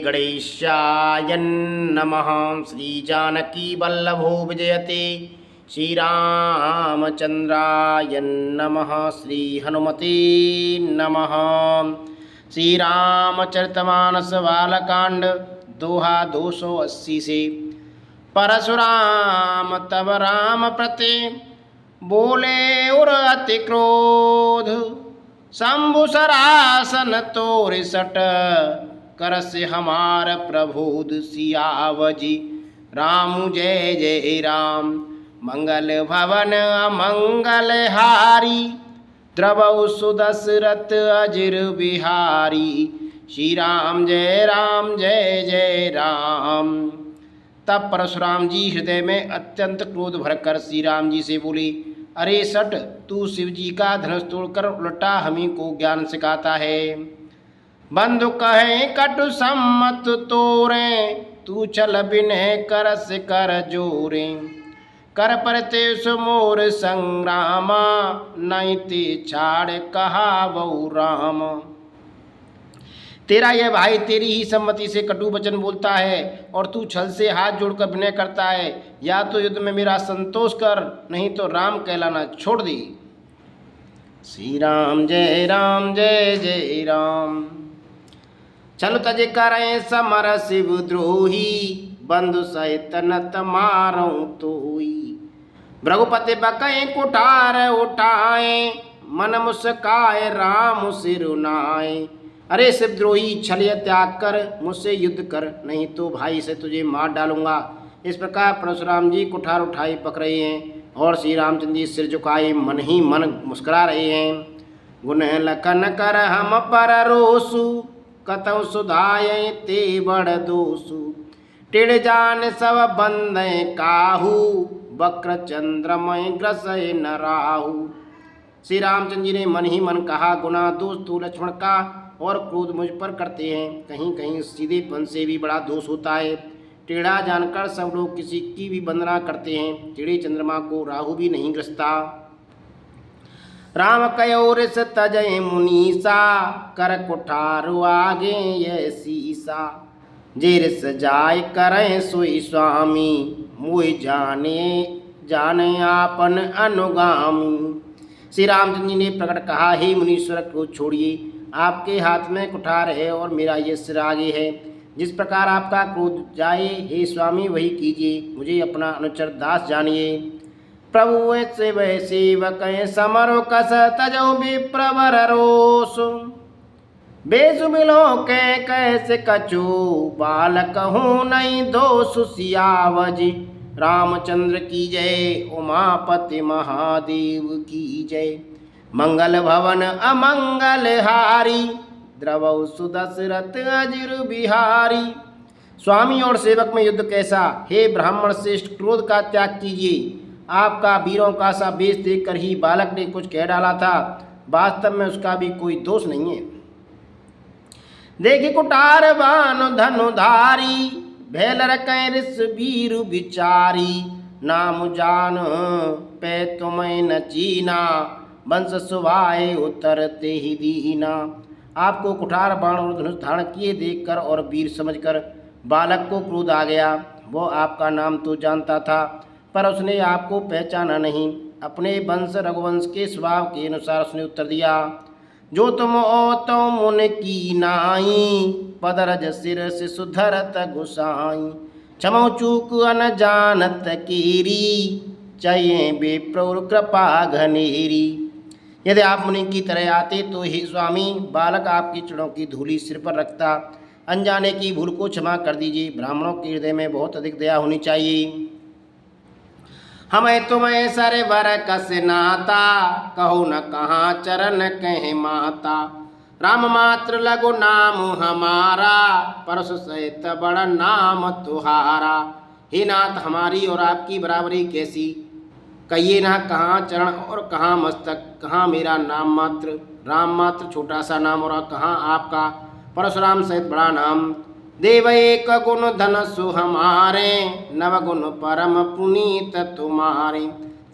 गणेशाय नमः। श्रीजानकीवल्लभो विजयते श्रीरामचन्द्राय नमः। श्रीहनुमते नमः। श्रीरामचरितमानस बालकांड दोहा 280 से। परशुराम तब राम प्रति बोले उर अति क्रोध, शंभु सरासन तोर सट करस हमार प्रभुद सियावजी। राम जय जय राम, मंगल भवन अमंगल हारी, द्रवौ सुदशरथ अजिर बिहारी। श्री राम जय जय राम। तब परशुराम जी हृदय में अत्यंत क्रोध भरकर श्री राम जी से बोले, अरे सट, तू शिव जी का धनुष तोड़कर उल्टा हमी को ज्ञान सिखाता है। बंधु कहे कटु सम्मत तोरे, तू चल बिनय करस कर जोरे। कर परते सुमोर संग्रामा, नैति छाड़ कहा बहु राम। तेरा यह भाई तेरी ही सम्मति से कटु वचन बोलता है और तू छल से हाथ जोड़कर विनय करता है। या तो युद्ध में मेरा संतोष कर, नहीं तो राम कहलाना छोड़ दे। श्री राम जय जय राम। चल तज करें समर शिव द्रोही, बंधु सहित नत मारऊं तोई। भृगुपति बकई कुठार उठाए, मन मुस्काए राम सिरुनाए। अरे शिवद्रोही, छल त्याग कर मुझसे युद्ध कर, नहीं तो भाई से तुझे मार डालूंगा। इस प्रकार परशुराम जी कुठार उठाए पक रहे हैं और श्री रामचंद्र जी सिर झुकाए मन ही मन मुस्कुरा रहे हैं। गुण लखन कर हम पर रोसु, कतौ सुधाय ते बड़ दोसु। टिड़ जान सब बंदे काहू, वक्र चंद्रमय ग्रसय न राहु। श्री रामचंद्र जी ने मन ही मन कहा, गुना दोष तो लक्ष्मण का और क्रोध मुझ पर करते हैं, कहीं कहीं सीधेपन से भी बड़ा दोष होता है। टेढ़ा जानकर सब लोग किसी की भी वंदना करते हैं, टेढ़े चंद्रमा को राहु भी नहीं ग्रसता। राम कयो रिस तजय मुनीसा, कर कुठार आगे ये सीसा। जे रिस जाय करें सोई स्वामी, मोहि जाने आपन अनुगामी। श्री रामचंद्र जी ने प्रकट कहा, हे मुनीश्वर को छोड़िए, आपके हाथ में कुठार है और मेरा ये सिर आगे है। जिस प्रकार आपका क्रोध जाए हे स्वामी वही कीजिए, मुझे अपना अनुचर दास जानिए। प्रभु से वह सेवक समरो कस, तजो विप्रवर रोष। बेसु मिलो कैसे कछु, बालक हूँ नहीं दोष सियावजी। रामचंद्र की जय, उमापति महादेव की जय। मंगल भवन अमंगल हारी, द्रवौ सुदशरथ अजिर बिहारी। स्वामी और सेवक में युद्ध कैसा। हे ब्राह्मण श्रेष्ठ, क्रोध का त्याग कीजिए। आपका वीरों का सा बेश देखकर ही बालक ने कुछ कह डाला था, वास्तव में उसका भी कोई दोष नहीं है। देखी कुठार बान धनुधारी, भैल रकै रिस वीर विचारी। नाम जान पे तुम्हें न चीना, वंश सुभाए उतरते ही दीना। आपको कुठार बाण और धनुष धारण किए देखकर और वीर समझकर बालक को क्रोध आ गया। वो आपका नाम तो जानता था, पर उसने आपको पहचाना नहीं। अपने वंश रघुवंश के स्वभाव के अनुसार उसने उत्तर दिया, जो तुम ओ तो मुन की नाई, पदरज सिर से सुधरत गुसाई। क्षमो चूक अन जानत कीरी, चये विप्र कृपा घनेरी। यदि आप मुनि की तरह आते तो हे स्वामी, बालक आपकी चरणों की धूलि सिर पर रखता। अनजाने की भूल को क्षमा कर दीजिए। ब्राह्मणों के हृदय में बहुत अधिक दया होनी चाहिए। हमें तुम्हें सर वर कस नाता, कहो न कहाँ चरण कह माता। राम मात्र लगो नाम हमारा, परसु सहित बड़ा नाम तुहारा। हे नाथ, हमारी और आपकी बराबरी कैसी। कहिए ना कहाँ चरण और कहाँ मस्तक, कहाँ मेरा नाम मात्र। राम मात्र छोटा सा नाम और कहाँ आपका परशुराम सहित बड़ा नाम। देव एक गुण धनसु हमारे, नव गुण परम पुनीत तुम्हारे।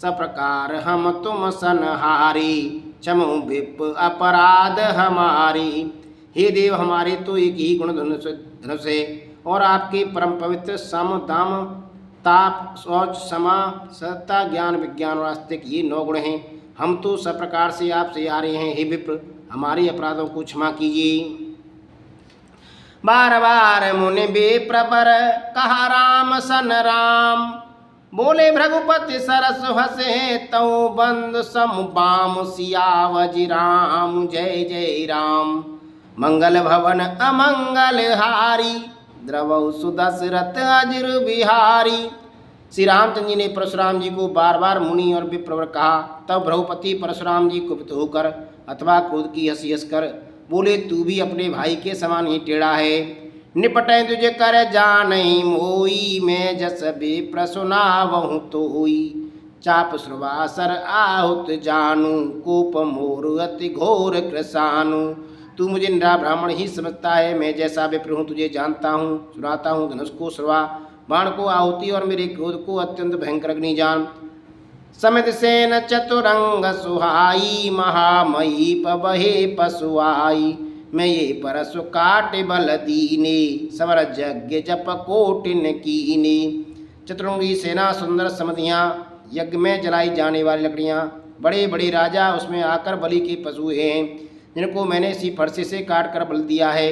सब प्रकार हम तुम सनहारी, क्षमो विप अपराध हमारी। हे देव, हमारे तो एक ही गुण धनुष है और आपके परम पवित्र सम दाम ताप शौच क्षमा सत्ता ज्ञान विज्ञान और आस्तिक ये 9 गुण हैं। हम तो सब प्रकार से आपसे आ रहे हैं। हे विप्र, हमारे अपराधों को क्षमा कीजिए। बार बार मुनि विप्र पर कहा राम सन राम, बोले भृगुपति सरस हसे तऊ बंद सम बाम सियावज राम। जय जय राम। मंगल भवन अमंगल हारी, द्रवौ सुदशरथ अजिर बिहारी। श्री रामचंद्र जी ने परशुराम जी को बार बार मुनि और विप्रवर कहा। तब भ्रगुपति परशुराम जी कुपित होकर अथवा क्रोध की हंसी हंसकर बोले, तू भी अपने भाई के समान ही टेढ़ा है। निपटे तुझे कर जानई मोई, मैं जस विप्र सुनावहु तोई। चाप श्रवासर आहुत जानू, कोप मोर अति घोर कृसानु। तू मुझे निरा ब्राह्मण ही समझता है। मैं जैसा विप्र हूँ तुझे जानता हूँ, सुनाता हूँ धनुष को श्रवा, बाण को आहुति और मेरे क्रोध को अत्यंत भयंकर अग्नि जान। समित सेन चतुरंग सुहाई, महामयी पबहे पशुआई। मैं ये परसु काट बल दीने, समर यज्ञ जप कोटिन कीने। चतुरंगी सेना, सुंदर समधियाँ, यज्ञ में जलाई जाने वाली लकड़ियाँ, बड़े बड़े राजा उसमें आकर बलि के पशु हैं, जिनको मैंने इसी फरसे से काट कर बल दिया है।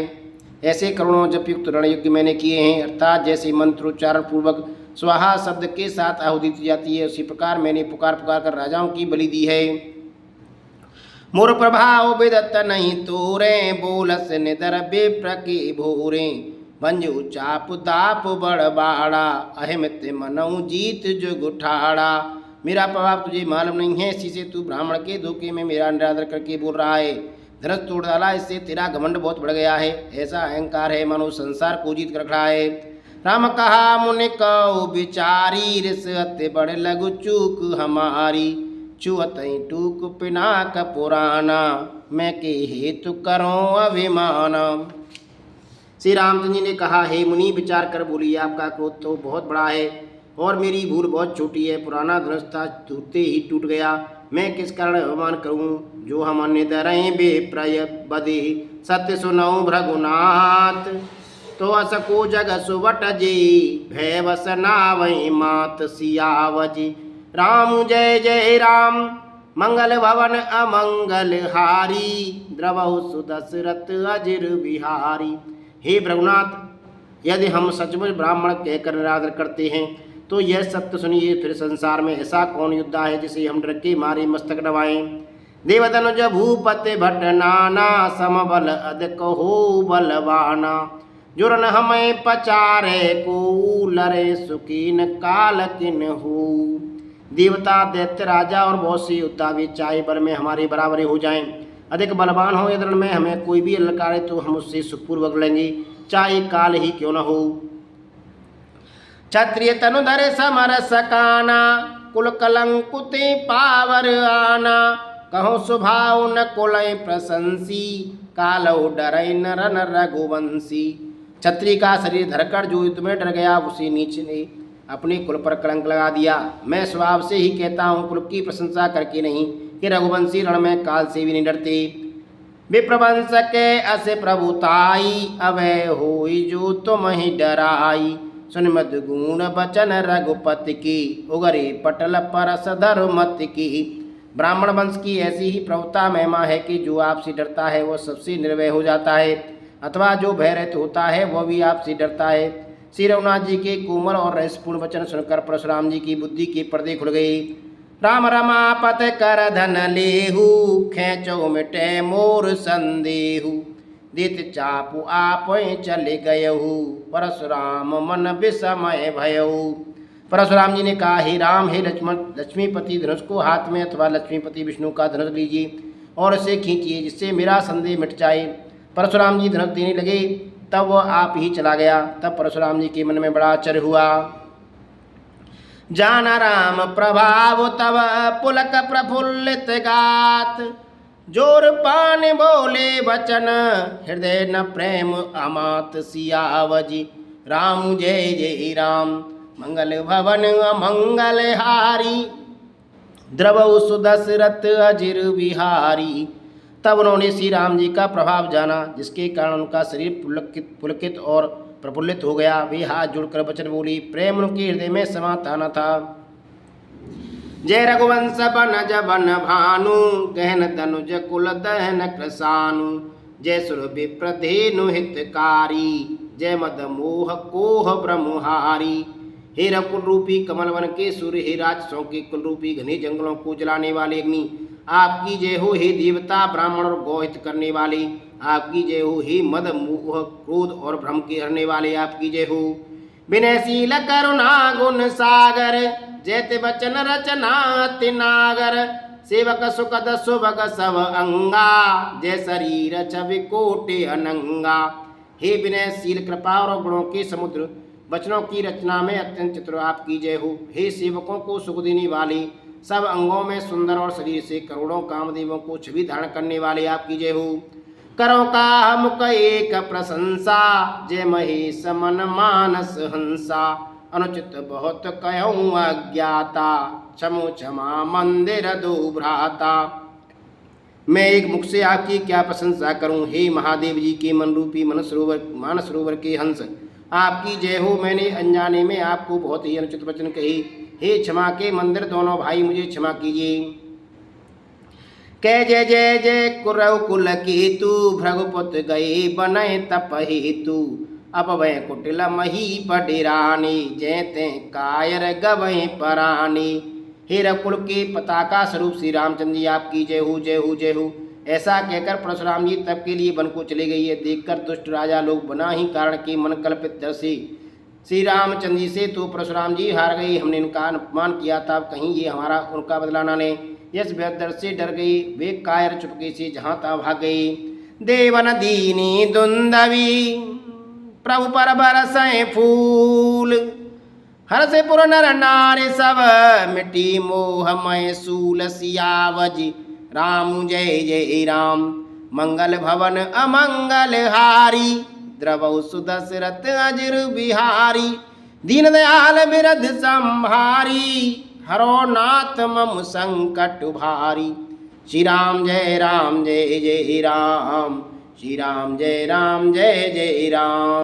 ऐसे करोड़ों जपयुक्त रणयज्ञ मैंने किए हैं, अर्थात जैसे मंत्रोच्चारण पूर्वक स्वाहा शब्द के साथ आहुति दी जाती है, उसी प्रकार मैंने पुकार पुकार कर राजाओं की बलि दी है। मोर प्रभाव विदत नहीं तोरे, बोलस निदर विप्र के भोरे। भंजु चाप दाप बड़ बाड़ा, अहिमित मनऊ जीत जुग उठाड़ा। मेरा प्रभाव तुझे मालूम नहीं है, इसी से तू ब्राह्मण के धोखे में मेरा निरादर करके बोल रहा है। धनुष तोड़ डाला, इससे तेरा घमंड बहुत बढ़ गया है। ऐसा अहंकार है मानो संसार को जीत कर रखा है। राम कहा मुनि कौ बिचारी, रिस अति बड़ लघु चूक हमारी। चुअत टूक पिनाक पुराना, मैं के हेतु करो अभिमान। श्री रामचंद्र जी ने कहा, हे मुनि विचार कर बोलिए, आपका क्रोध तो बहुत बड़ा है और मेरी भूल बहुत छोटी है। पुराना धनुष था, टूटते ही टूट गया। मैं किस कारण अभिमान करूं, जो हम अन्य दरें बेप्रय बदे। सत्य सुनऊ भृगुनाथ, तो असको जग सुवट जी। भय वस नावै मात सियावजी। राम जय जय राम, मंगल भवन अमंगल हारी। द्रवहु सुदशरथ अजिर बिहारी। हे भृगुनाथ, यदि हम सचमुच ब्राह्मण कहकर निरादर करते हैं तो यह सत्य सुनिए, फिर संसार में ऐसा कौन योद्धा है जिसे हम डर के मारे मस्तक दबाएं। देवतनुज भूपति भट नाना, समबल अधिक हो बलवाना। जुरन हमें पचारे को, लरे सुकीन काल किन हो। देवता दैत्य राजा और बहुत से योद्धा भी चाहे बल में हमारे बराबरी हो जाएं, अधिक बलवान हो यदि में हमें कोई भी ललकारे तो हम उससे सुखपूर्वक लेंगे, चाहे काल ही क्यों न हो। क्षत्रिय तनुधर समर सकाना, कुल कलंकुते पावर आना। कहो स्वभाव न कुलय प्रशंसी, कालो डरै नरन रघुवंशी। क्षत्रिय का शरीर धरकर जो युद्ध में डर गया, उसे नीच ने अपने कुल पर कलंक लगा दिया। मैं स्वभाव से ही कहता हूँ, कुल की प्रशंसा करके नहीं, कि रघुवंशी रण में काल से भी नहीं डरते। विप्रवंश के अस प्रभुताई, अवय होई जो तुम ही डराई। सुन मद गुण बचन रघुपति की, उगरे पटल परस धर्मत की। ब्राह्मण वंश की ऐसी ही प्रभुता महिमा है कि जो आपसे डरता है वह सबसे निर्भय हो जाता है, अथवा जो भयरहित होता है वह भी आपसे डरता है। श्री रघुनाथ जी के कोमल और रहस्यपूर्ण वचन सुनकर परशुराम जी की बुद्धि के पर्दे खुल गए। राम रमापत कर धन लेहु, खेचो मिटे मोर संदेहु। दित चापु आप चले गयहु, परशुराम मन विस्मय भयहु। परशुराम जी ने कहा, हे राम, हे लक्ष्मण, लक्ष्मीपति धनुष को हाथ में अथवा लक्ष्मीपति विष्णु का धनुष लीजिए और इसे खींचिए, जिससे मेरा संदेह मिट जाए। परशुराम जी धनुष देने लगे, तब वह आप ही चला गया। तब परशुराम जी के मन में बड़ा आश्चर्य हुआ। जाना राम प्रभाव तब पुलक प्रफुल्लित गात। जोर पान बोले वचन, हृदय न प्रेम अमात सियावजी। राम जय जय राम, मंगल भवन अमंगल हारी। द्रवौ सुदशरथ अजिर बिहारी। तब उन्होंने श्री राम जी का प्रभाव जाना, जिसके कारण उनका शरीर पुलकित और प्रफुल्लित हो गया। वे हाथ जोड़कर वचन बोली, प्रेम उनके हृदय में समाता न था। जय रघुवंश बन जबन भानु, गहन तनुज कुल दहन कृसानु। जय सुर विप्रधेनु हितकारी, जय मद मोह कोह ब्रह्महारी। हे रकुल रूपी कमल वन के सूर्य, हे राक्षसों के कुल रूपी घने जंगलों को जलाने वाले अग्नि, आपकी जय हो। हे देवता ब्राह्मण और गौहित करने वाले, आपकी जय हो। हे मद मोह क्रोध और भ्रम के हरने वाले, आपकी जय हो। विनयशील करुणा गुण सागर, जैते बचन रचना अति नागर। सेवक सुखद सुभग सब अंगा, जय शरीर छवि कोटि अनंगा। हे विनयशील कृपा और गुणों के समुद्र, वचनों की रचना में अत्यंत चतुर, आपकी जय हो। हे सेवकों को सुख देने वाले, सब अंगों में सुंदर और शरीर से करोड़ों कामदेवों को छवि धारण करने वाले, आपकी जय हो। करो का मुख एक प्रशंसा, जय महेश मन मानस हंसा। अनुचित बहुत कहूँ अज्ञाता, क्षमो क्षमा मंदिर दो भ्राता। मैं एक मुख से आपकी क्या प्रशंसा करूं, हे महादेव जी के मन रूपी मानस सरोवर के हंस, आपकी जय हो। मैंने अनजाने में आपको बहुत ही अनुचित वचन कही, हे क्षमा के मंदिर दोनों भाई, मुझे क्षमा कीजिए। कह जय जय जय कुरव कुल केतु, भृगुपुत गए बनय तप हेतु। अब वह कुटिल मही पडिरानी, जयते कायर गवै परानी। हे रकुल के पताका स्वरूप श्री रामचंद्र जी, आपकी जय हो जय हो जय हो। ऐसा कहकर परशुराम जी तब के लिए वन को चले गए। ये देखकर दुष्ट राजा लोग बना ही कारण के मन कल्पित डर से श्री रामचंद्र जी से तो परशुराम जी हार गए। हमने इनका अपमान किया था, कहीं ये हमारा उनका बदला ना ले। यश डर से डर गए, वे कायर चुपके से जहाँ तहाँ भाग गए। देवन दीनी दुंदवी, प्रभु पर बरसै फूल। हर से पुर नर नारी सब, मिट्टी मोह मय सूल। सियावज राम जय जय राम, मंगल भवन अमंगल हारी। द्रवौ सुदशरथ अजिर बिहारी, दीन दयाल बिरध संभारी। हरो नाथ मम संकट भारी। श्री राम जय जय राम, श्री राम जय जय राम।